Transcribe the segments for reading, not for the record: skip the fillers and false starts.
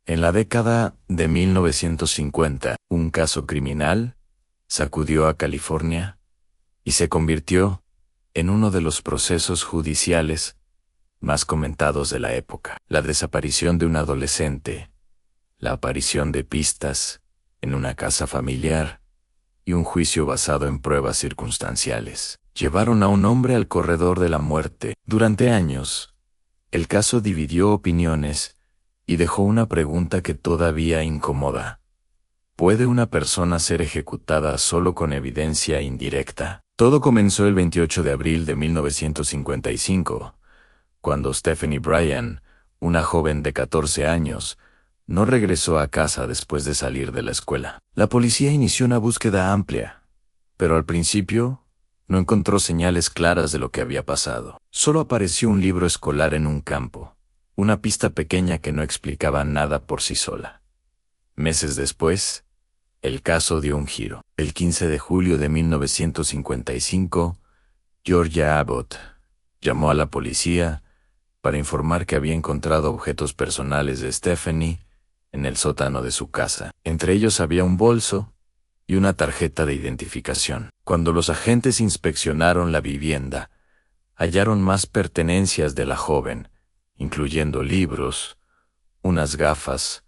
En la década de 1950, un caso criminal sacudió a California y se convirtió en uno de los procesos judiciales más comentados de la época. La desaparición de un adolescente, la aparición de pistas en una casa familiar y un juicio basado en pruebas circunstanciales llevaron a un hombre al corredor de la muerte. Durante años, el caso dividió opiniones y dejó una pregunta que todavía incomoda. ¿Puede una persona ser ejecutada solo con evidencia indirecta? Todo comenzó el 28 de abril de 1955, cuando Stephanie Bryan, una joven de 14 años, no regresó a casa después de salir de la escuela. La policía inició una búsqueda amplia, pero al principio no encontró señales claras de lo que había pasado. Solo apareció un libro escolar en un campo, una pista pequeña que no explicaba nada por sí sola. Meses después, el caso dio un giro. El 15 de julio de 1955, Georgia Abbott llamó a la policía para informar que había encontrado objetos personales de Stephanie en el sótano de su casa. Entre ellos había un bolso y una tarjeta de identificación. Cuando los agentes inspeccionaron la vivienda, hallaron más pertenencias de la joven, incluyendo libros, unas gafas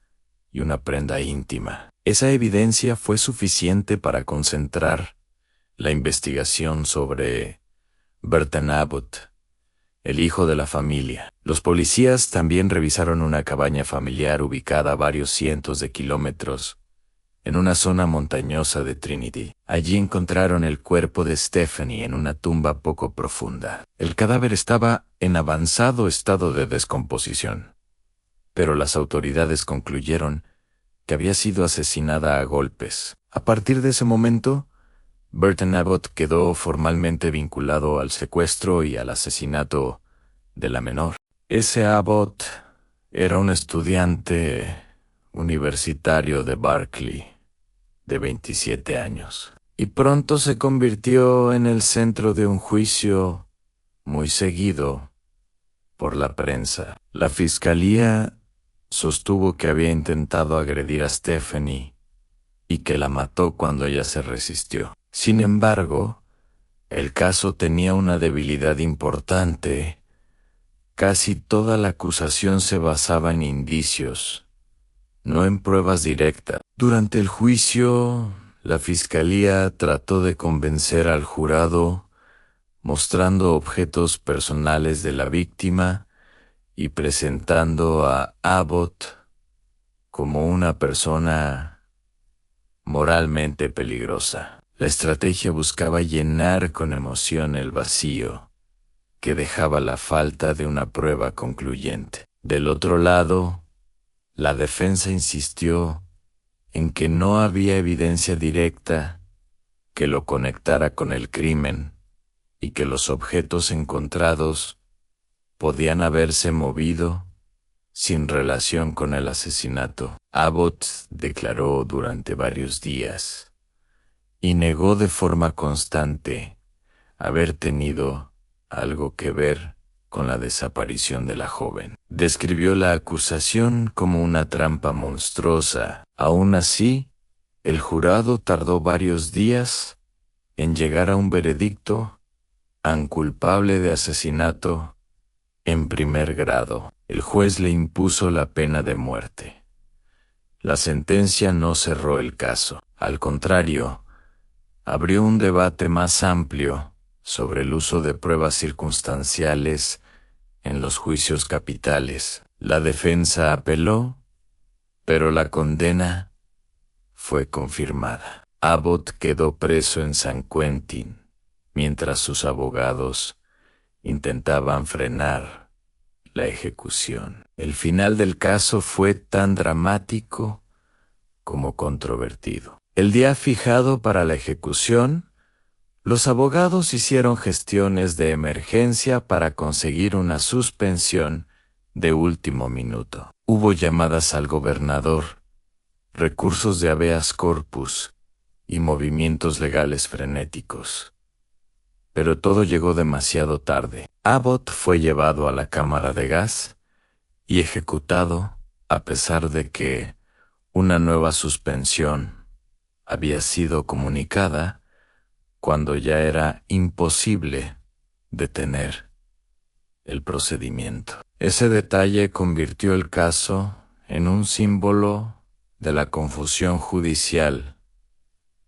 y una prenda íntima. Esa evidencia fue suficiente para concentrar la investigación sobre Burton Abbott, el hijo de la familia. Los policías también revisaron una cabaña familiar ubicada a varios cientos de kilómetros en una zona montañosa de Trinity. Allí encontraron el cuerpo de Stephanie en una tumba poco profunda. El cadáver estaba en avanzado estado de descomposición, pero las autoridades concluyeron que había sido asesinada a golpes. A partir de ese momento, Burton Abbott quedó formalmente vinculado al secuestro y al asesinato de la menor. Ese Abbott era un estudiante universitario de Berkeley, de 27 años, y pronto se convirtió en el centro de un juicio muy seguido por la prensa. La fiscalía sostuvo que había intentado agredir a Stephanie y que la mató cuando ella se resistió. Sin embargo, el caso tenía una debilidad importante. Casi toda la acusación se basaba en indicios, no en pruebas directas. Durante el juicio, la fiscalía trató de convencer al jurado, mostrando objetos personales de la víctima y presentando a Abbott como una persona moralmente peligrosa. La estrategia buscaba llenar con emoción el vacío que dejaba la falta de una prueba concluyente. Del otro lado, la defensa insistió en que no había evidencia directa que lo conectara con el crimen y que los objetos encontrados podían haberse movido sin relación con el asesinato. Abbott declaró durante varios días y negó de forma constante haber tenido algo que ver con la desaparición de la joven. Describió la acusación como una trampa monstruosa. Aún así, el jurado tardó varios días en llegar a un veredicto culpable de asesinato en primer grado. El juez le impuso la pena de muerte. La sentencia no cerró el caso. Al contrario, abrió un debate más amplio sobre el uso de pruebas circunstanciales en los juicios capitales. La defensa apeló, pero la condena fue confirmada. Abbott quedó preso en San Quentin, mientras sus abogados intentaban frenar la ejecución. El final del caso fue tan dramático como controvertido. El día fijado para la ejecución, los abogados hicieron gestiones de emergencia para conseguir una suspensión de último minuto. Hubo llamadas al gobernador, recursos de habeas corpus y movimientos legales frenéticos. Pero todo llegó demasiado tarde. Abbott fue llevado a la cámara de gas y ejecutado a pesar de que una nueva suspensión había sido comunicada cuando ya era imposible detener el procedimiento. Ese detalle convirtió el caso en un símbolo de la confusión judicial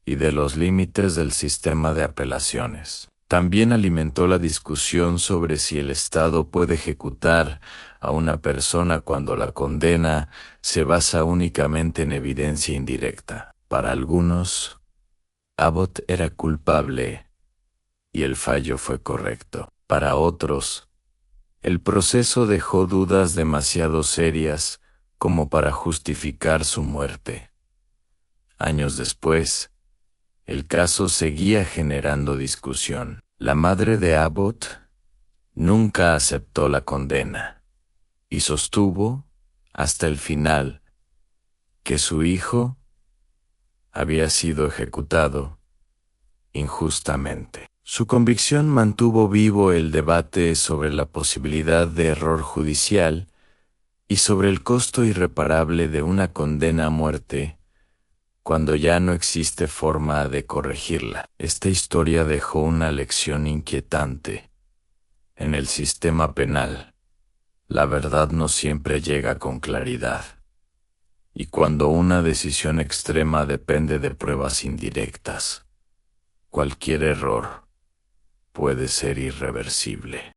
y de los límites del sistema de apelaciones. También alimentó la discusión sobre si el Estado puede ejecutar a una persona cuando la condena se basa únicamente en evidencia indirecta. Para algunos, Abbott era culpable y el fallo fue correcto. Para otros, el proceso dejó dudas demasiado serias como para justificar su muerte. Años después, el caso seguía generando discusión. La madre de Abbott nunca aceptó la condena y sostuvo hasta el final que su hijo había sido ejecutado injustamente. Su convicción mantuvo vivo el debate sobre la posibilidad de error judicial y sobre el costo irreparable de una condena a muerte cuando ya no existe forma de corregirla. Esta historia dejó una lección inquietante. En el sistema penal, la verdad no siempre llega con claridad. Y cuando una decisión extrema depende de pruebas indirectas, cualquier error puede ser irreversible.